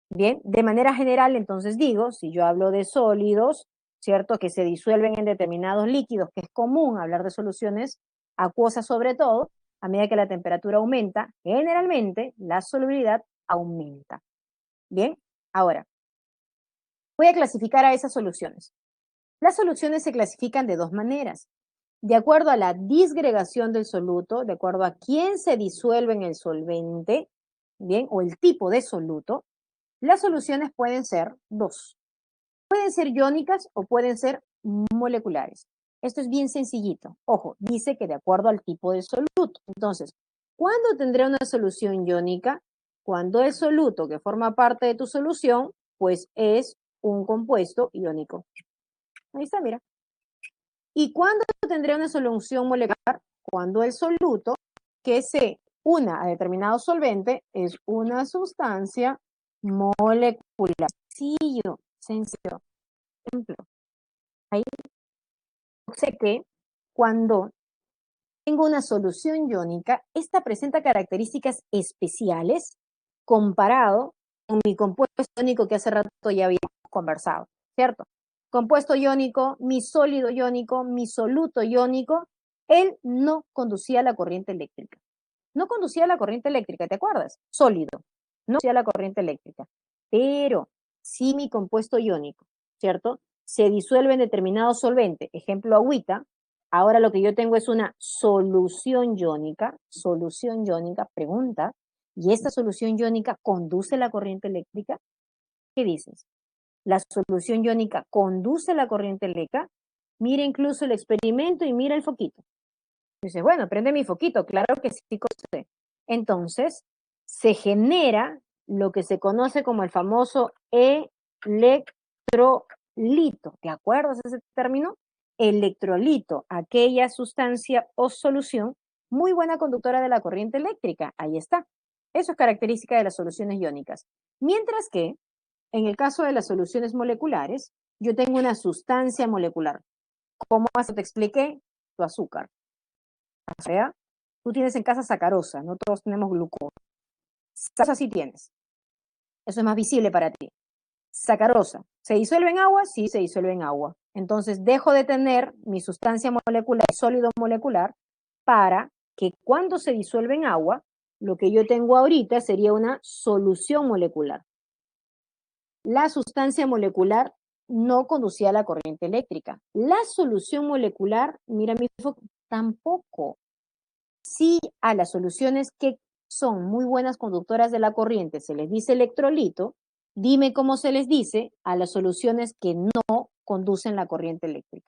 Bien, de manera general, entonces digo, si yo hablo de sólidos, ¿cierto? Que se disuelven en determinados líquidos, que es común hablar de soluciones acuosas sobre todo, a medida que la temperatura aumenta, generalmente la solubilidad aumenta. Bien, ahora, voy a clasificar a esas soluciones. Las soluciones se clasifican de dos maneras. De acuerdo a la disgregación del soluto, de acuerdo a quién se disuelve en el solvente, bien, o el tipo de soluto, las soluciones pueden ser dos. Pueden ser iónicas o pueden ser moleculares. Esto es bien sencillito. Ojo, dice que de acuerdo al tipo de soluto. Entonces, ¿cuándo tendré una solución iónica? Cuando el soluto que forma parte de tu solución, pues es un compuesto iónico. Ahí está, mira. ¿Y cuándo tendré una solución molecular? Cuando el soluto que se una a determinado solvente es una sustancia molecular. Sencillo, sencillo. Ejemplo, ahí sé que cuando tengo una solución iónica, esta presenta características especiales comparado con mi compuesto iónico que hace rato ya habíamos conversado, ¿cierto? Compuesto iónico, mi sólido iónico, mi soluto iónico, él no conducía la corriente eléctrica. No conducía la corriente eléctrica, ¿te acuerdas? Sólido, no conducía la corriente eléctrica. Pero si mi compuesto iónico, ¿cierto? Se disuelve en determinado solvente, ejemplo agüita, ahora lo que yo tengo es una solución iónica, pregunta, ¿y esta solución iónica conduce la corriente eléctrica? ¿Qué dices? ¿La solución iónica conduce la corriente eléctrica? Mira incluso el experimento y mira el foquito. Dice, bueno, prende mi foquito, claro que sí, conduce. Entonces, se genera lo que se conoce como el famoso electrolito. ¿Te acuerdas de ese término? Electrolito, aquella sustancia o solución muy buena conductora de la corriente eléctrica. Ahí está. Eso es característica de las soluciones iónicas. Mientras que, en el caso de las soluciones moleculares, yo tengo una sustancia molecular. ¿Cómo te expliqué? Tu azúcar. O sea, tú tienes en casa sacarosa, no todos tenemos glucosa. Sacarosa sí tienes. Eso es más visible para ti. Sacarosa, ¿se disuelve en agua? Sí, se disuelve en agua. Entonces dejo de tener mi sustancia molecular, sólido molecular, para que cuando se disuelve en agua, lo que yo tengo ahorita sería una solución molecular. La sustancia molecular no conducía a la corriente eléctrica. La solución molecular, mira mi foco, tampoco. Si a las soluciones que son muy buenas conductoras de la corriente se les dice electrolito, dime cómo se les dice a las soluciones que no conducen la corriente eléctrica.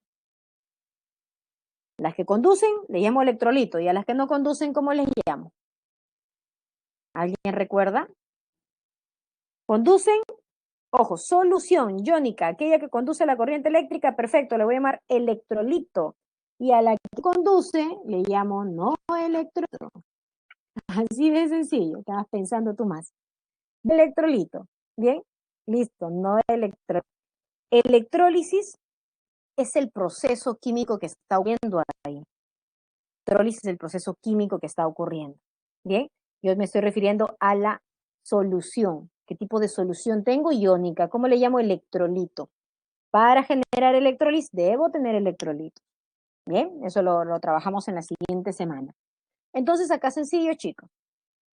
Las que conducen, le llamo electrolito, y a las que no conducen, ¿cómo les llamo? ¿Alguien recuerda? Conducen, ojo, solución iónica, aquella que conduce la corriente eléctrica, perfecto, le voy a llamar electrolito. Y a la que conduce le llamo no electrolito. Así de sencillo, estabas pensando tú más. Electrolito, ¿bien? Listo, no electrolito. Electrólisis es el proceso químico que está ocurriendo ahí. Electrólisis es el proceso químico que está ocurriendo. Bien, yo me estoy refiriendo a la solución. ¿Qué tipo de solución tengo? Iónica. ¿Cómo le llamo? Electrolito. Para generar electrólisis debo tener electrolito. Bien, eso lo trabajamos en la siguiente semana. Entonces acá sencillo, chicos.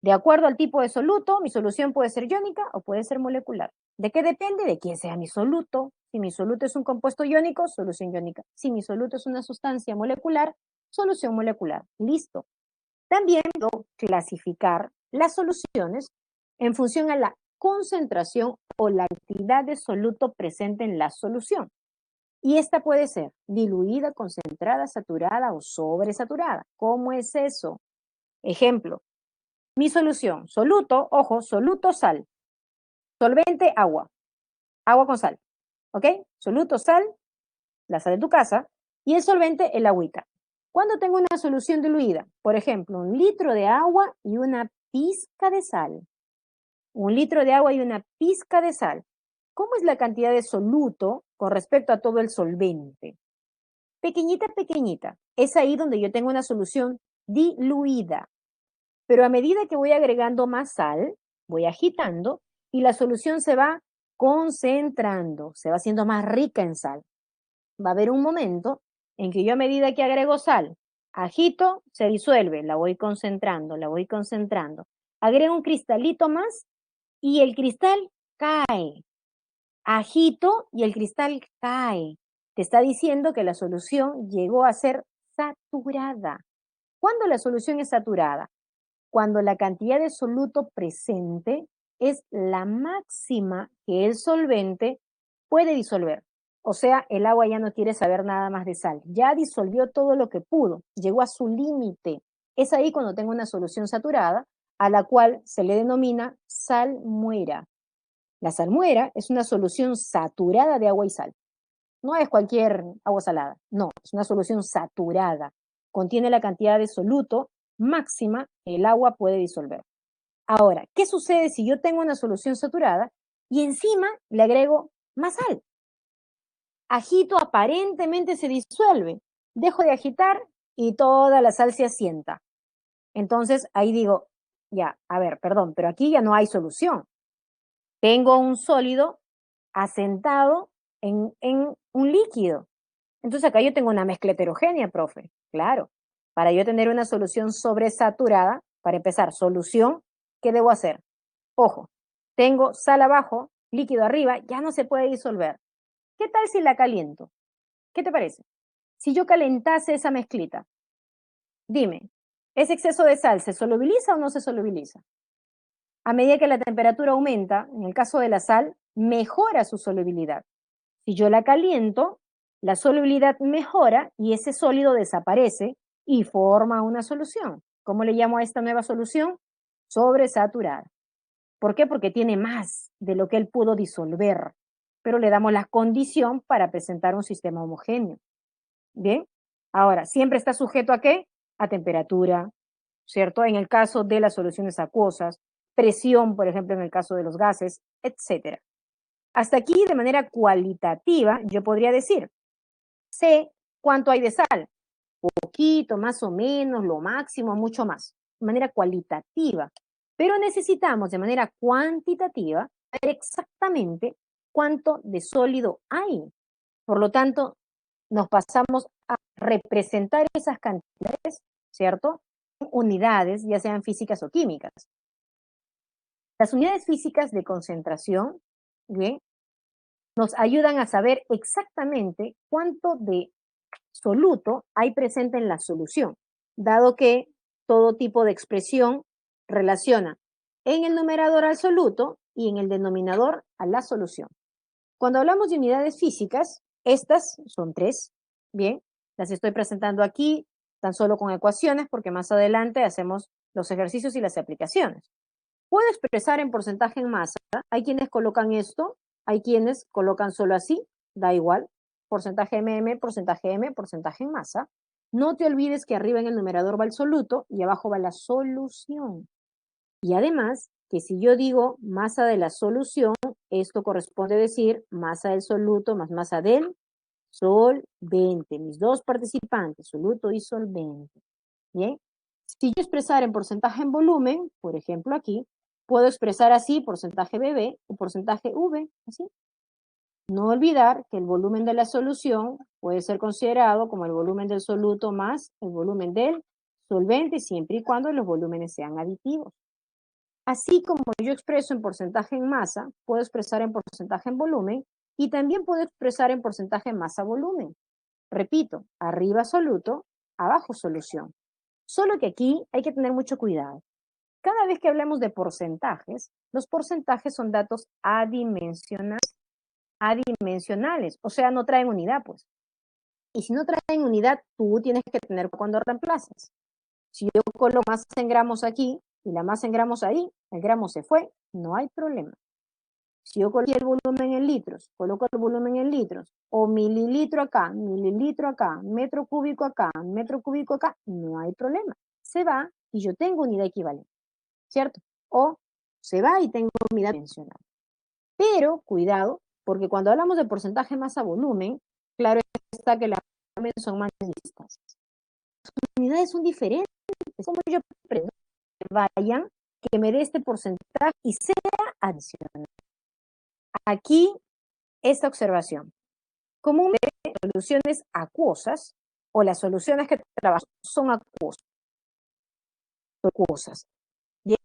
De acuerdo al tipo de soluto, mi solución puede ser iónica o puede ser molecular. ¿De qué depende? De quién sea mi soluto. Si mi soluto es un compuesto iónico, solución iónica. Si mi soluto es una sustancia molecular, solución molecular. Listo. También puedo clasificar las soluciones en función a la concentración o la actividad de soluto presente en la solución. Y esta puede ser diluida, concentrada, saturada o sobresaturada. ¿Cómo es eso? Ejemplo, mi solución, soluto, ojo, soluto, sal, solvente, agua, agua con sal, ¿ok? Soluto, sal, la sal de tu casa, y el solvente, el agüita. Cuando tengo una solución diluida, por ejemplo, 1 litro de agua y una pizca de sal, 1 litro de agua y una pizca de sal, ¿cómo es la cantidad de soluto con respecto a todo el solvente? Pequeñita, pequeñita. Es ahí donde yo tengo una solución diluida. Pero a medida que voy agregando más sal, voy agitando y la solución se va concentrando, se va haciendo más rica en sal. Va a haber un momento en que yo a medida que agrego sal, agito, se disuelve, la voy concentrando, la voy concentrando. Agrego un cristalito más y el cristal cae. Agito y el cristal cae. Te está diciendo que la solución llegó a ser saturada. ¿Cuándo la solución es saturada? Cuando la cantidad de soluto presente es la máxima que el solvente puede disolver. O sea, el agua ya no quiere saber nada más de sal. Ya disolvió todo lo que pudo, llegó a su límite. Es ahí cuando tengo una solución saturada, a la cual se le denomina salmuera. La salmuera es una solución saturada de agua y sal. No es cualquier agua salada, no, es una solución saturada. Contiene la cantidad de soluto máxima que el agua puede disolver. Ahora, ¿qué sucede si yo tengo una solución saturada y encima le agrego más sal? Agito, aparentemente se disuelve. Dejo de agitar y toda la sal se asienta. Entonces ahí digo, ya, a ver, perdón, pero aquí ya no hay solución. Tengo un sólido asentado en un líquido. Entonces acá yo tengo una mezcla heterogénea, profe. Claro. Para yo tener una solución sobresaturada, para empezar, solución, ¿qué debo hacer? Ojo, tengo sal abajo, líquido arriba, ya no se puede disolver. ¿Qué tal si la caliento? ¿Qué te parece? Si yo calentase esa mezclita, dime, ¿ese exceso de sal se solubiliza o no se solubiliza? A medida que la temperatura aumenta, en el caso de la sal, mejora su solubilidad. Si yo la caliento, la solubilidad mejora y ese sólido desaparece y forma una solución. ¿Cómo le llamo a esta nueva solución? Sobresaturada. ¿Por qué? Porque tiene más de lo que él pudo disolver, pero le damos la condición para presentar un sistema homogéneo. Bien, ahora, siempre está sujeto a qué? A temperatura, ¿cierto? En el caso de las soluciones acuosas, presión, por ejemplo, en el caso de los gases, etcétera. Hasta aquí, de manera cualitativa, yo podría decir, sé cuánto hay de sal, poquito, más o menos, lo máximo, mucho más, de manera cualitativa. Pero necesitamos, de manera cuantitativa, saber exactamente cuánto de sólido hay. Por lo tanto, nos pasamos a representar esas cantidades, ¿cierto? En unidades, ya sean físicas o químicas. Las unidades físicas de concentración, ¿bien?, nos ayudan a saber exactamente cuánto de soluto hay presente en la solución, dado que todo tipo de expresión relaciona en el numerador al soluto y en el denominador a la solución. Cuando hablamos de unidades físicas, estas son 3, bien, las estoy presentando aquí tan solo con ecuaciones porque más adelante hacemos los ejercicios y las aplicaciones. Puedo expresar en porcentaje en masa. Hay quienes colocan esto, hay quienes colocan solo así, da igual. Porcentaje MM, porcentaje M, porcentaje en masa. No te olvides que arriba en el numerador va el soluto y abajo va la solución. Y además, que si yo digo masa de la solución, esto corresponde a decir masa del soluto más masa del solvente. Mis dos participantes, soluto y solvente. Bien. Si yo expresara en porcentaje en volumen, por ejemplo aquí, puedo expresar así porcentaje BB o porcentaje V, así. No olvidar que el volumen de la solución puede ser considerado como el volumen del soluto más el volumen del solvente, siempre y cuando los volúmenes sean aditivos. Así como yo expreso en porcentaje en masa, puedo expresar en porcentaje en volumen y también puedo expresar en porcentaje en masa-volumen. Repito, arriba soluto, abajo solución. Solo que aquí hay que tener mucho cuidado. Cada vez que hablamos de porcentajes, los porcentajes son datos adimensionales, o sea, no traen unidad, pues. Y si no traen unidad, tú tienes que tener cuando reemplazas. Si yo coloco masa en gramos aquí y la masa en gramos ahí, el gramo se fue, no hay problema. Si yo coloco el volumen en litros, coloco el volumen en litros, o mililitro acá, metro cúbico acá, no hay problema. Se va y yo tengo unidad equivalente, ¿cierto? O se va y tengo unidad dimensional. Pero, cuidado, porque cuando hablamos de porcentaje masa-volumen, claro está que las unidades son más listas. Las unidades son diferentes. Como yo aprendo que vayan, que me dé este porcentaje y sea adicional. Aquí, esta observación. Comúnmente, soluciones acuosas o las soluciones que trabajo son acuosas. Bien,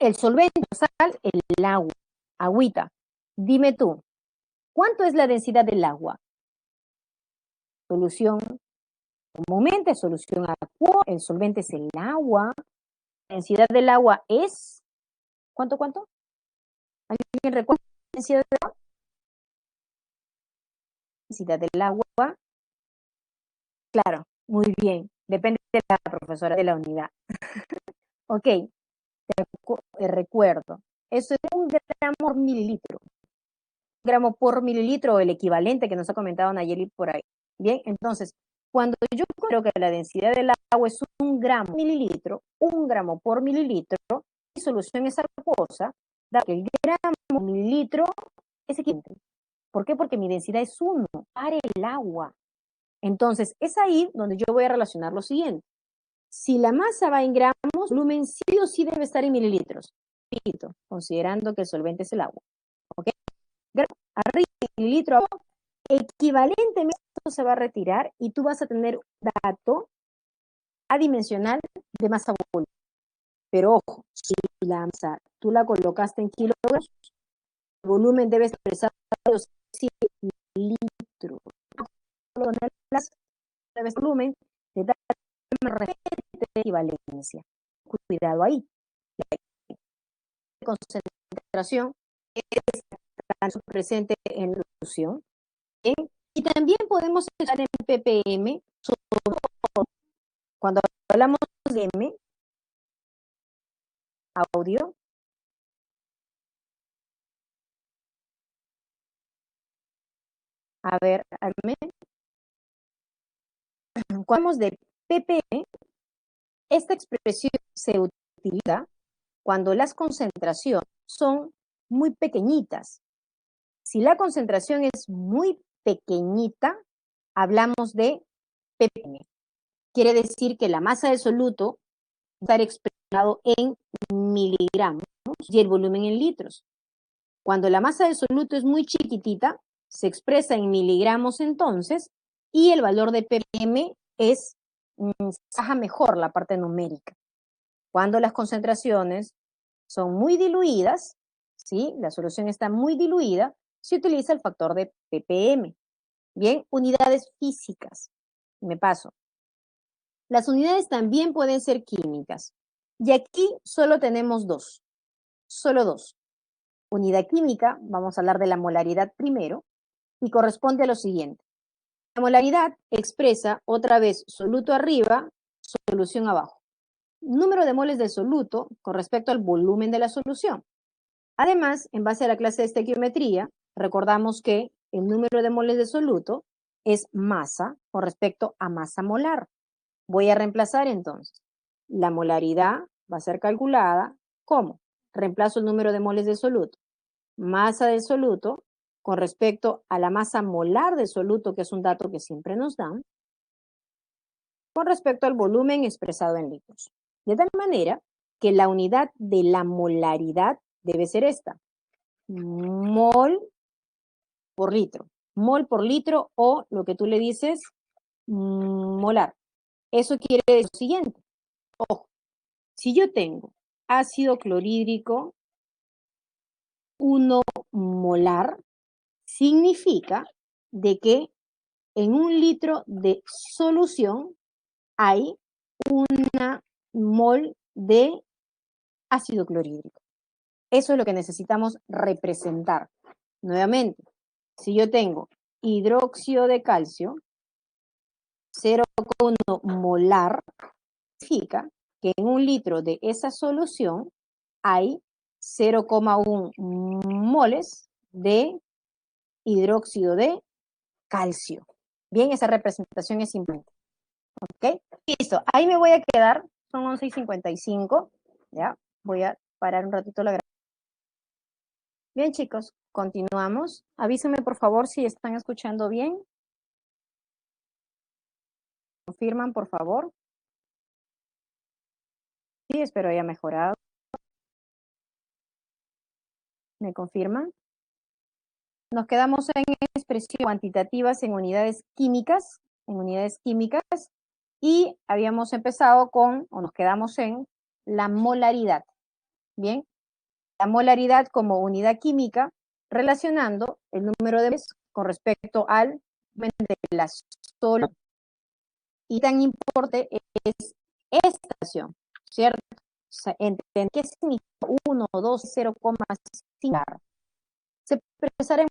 el solvente, sal, el agua, agüita. Dime tú, ¿cuánto es la densidad del agua? Solución, comúnmente, solución acuosa, el solvente es el agua. La densidad del agua es, ¿cuánto? ¿Alguien recuerda la densidad del agua? Densidad del agua, claro, muy bien, depende de la profesora de la unidad. Ok, te recuerdo, eso es 1 gramo por mililitro. 1 gramo por mililitro, el equivalente que nos ha comentado Nayeli por ahí. Bien, entonces, cuando yo creo que la densidad del agua es 1 gramo por mililitro, 1 gramo por mililitro, mi solución es acuosa, dado que el gramo por mililitro es equivalente. ¿Por qué? Porque mi densidad es 1 para el agua. Entonces, es ahí donde yo voy a relacionar lo siguiente. Si la masa va en gramos, el volumen sí o sí debe estar en mililitros. Considerando que el solvente es el agua. ¿Ok? Arriba, mililitro abajo, equivalentemente se va a retirar y tú vas a tener un dato adimensional de masa volumen. Pero ojo, si la masa tú la colocaste en kilogramos, el volumen debe expresar 100 litros. Debe ser volumen de tal equivalencia. Cuidado ahí. La concentración es presente en la solución. Y también podemos usar en ppm, cuando hablamos de m, audio, a ver, cuando hablamos de ppm, esta expresión se utiliza cuando las concentraciones son muy pequeñitas. Si la concentración es muy pequeñita, hablamos de ppm. Quiere decir que la masa del soluto va a estar expresado en miligramos y el volumen en litros. Cuando la masa del soluto es muy chiquitita, se expresa en miligramos entonces, y el valor de ppm es, baja mejor la parte numérica. Cuando las concentraciones son muy diluidas, ¿sí? La solución está muy diluida, se utiliza el factor de ppm. Bien, unidades físicas. Me paso. Las unidades también pueden ser químicas. Y aquí solo tenemos dos. Solo dos. Unidad química, vamos a hablar de la molaridad primero, y corresponde a lo siguiente. La molaridad expresa otra vez soluto arriba, solución abajo. número de moles del soluto con respecto al volumen de la solución. Además, en base a la clase de estequiometría, recordamos que el número de moles de soluto es masa con respecto a masa molar. Voy a reemplazar entonces. La molaridad va a ser calculada ¿cómo? Reemplazo el número de moles de soluto. Masa del soluto con respecto a la masa molar del soluto, que es un dato que siempre nos dan, con respecto al volumen expresado en litros. De tal manera que la unidad de la molaridad debe ser esta. Mol por litro. Mol por litro o lo que tú le dices molar. Eso quiere decir lo siguiente. Ojo, si yo tengo ácido clorhídrico 1 molar, significa de que en 1 litro de solución hay una mol de ácido clorhídrico. Eso es lo que necesitamos representar. Nuevamente, si yo tengo hidróxido de calcio, 0,1 molar, significa que en 1 litro de esa solución hay 0,1 moles de hidróxido de calcio. Bien, esa representación es simplemente. ¿Ok? Listo, ahí me voy a quedar. Son 11:55. Ya, voy a parar un ratito la grabación. Bien, chicos, continuamos. Avísenme, por favor, si están escuchando bien. Confirman, por favor. Sí, espero haya mejorado. ¿Me confirman? Nos quedamos en expresiones cuantitativas en unidades químicas, y habíamos empezado con, o nos quedamos en, la molaridad. Bien, la molaridad como unidad química, relacionando el número de moles con respecto al volumen de la solución. Y tan importante es esta acción, ¿cierto? O sea, entender qué significa 1, 2, 0,5. Se expresará en